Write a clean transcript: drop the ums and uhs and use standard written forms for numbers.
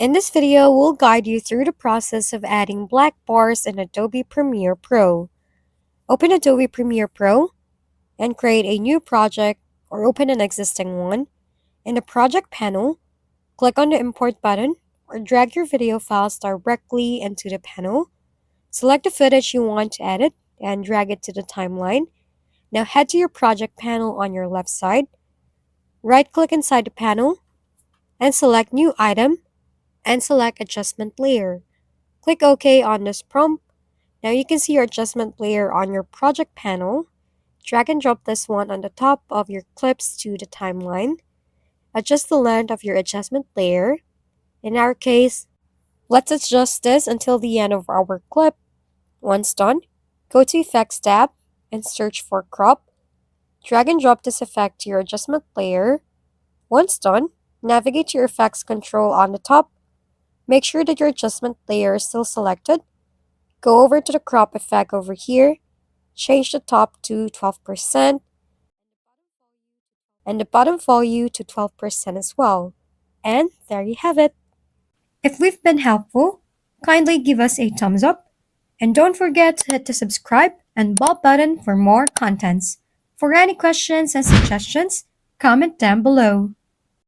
In this video, we'll guide you through the process of adding black bars in Adobe Premiere Pro. Open Adobe Premiere Pro and create a new project or open an existing one. In the project panel, click on the import button or drag your video files directly into the panel. Select the footage you want to edit and drag it to the timeline. Now head to your project panel on your left side. Right-click inside the panel and select New Item and select Adjustment Layer. Click OK on this prompt. Now you can see your adjustment layer on your project panel. Drag and drop this one on the top of your clips to the timeline. Adjust the length of your adjustment layer. In our case, let's adjust this until the end of our clip. Once done, go to Effects tab and search for Crop. Drag and drop this effect to your adjustment layer. Once done, navigate to your effects control on the top. Make sure that your adjustment layer is still selected. Go over to the crop effect over here. Change the top to 12% and the bottom value to 12% as well. And there you have it. If we've been helpful, kindly give us a thumbs up and don't forget to hit the subscribe and bell button for more contents. For any questions and suggestions, comment down below.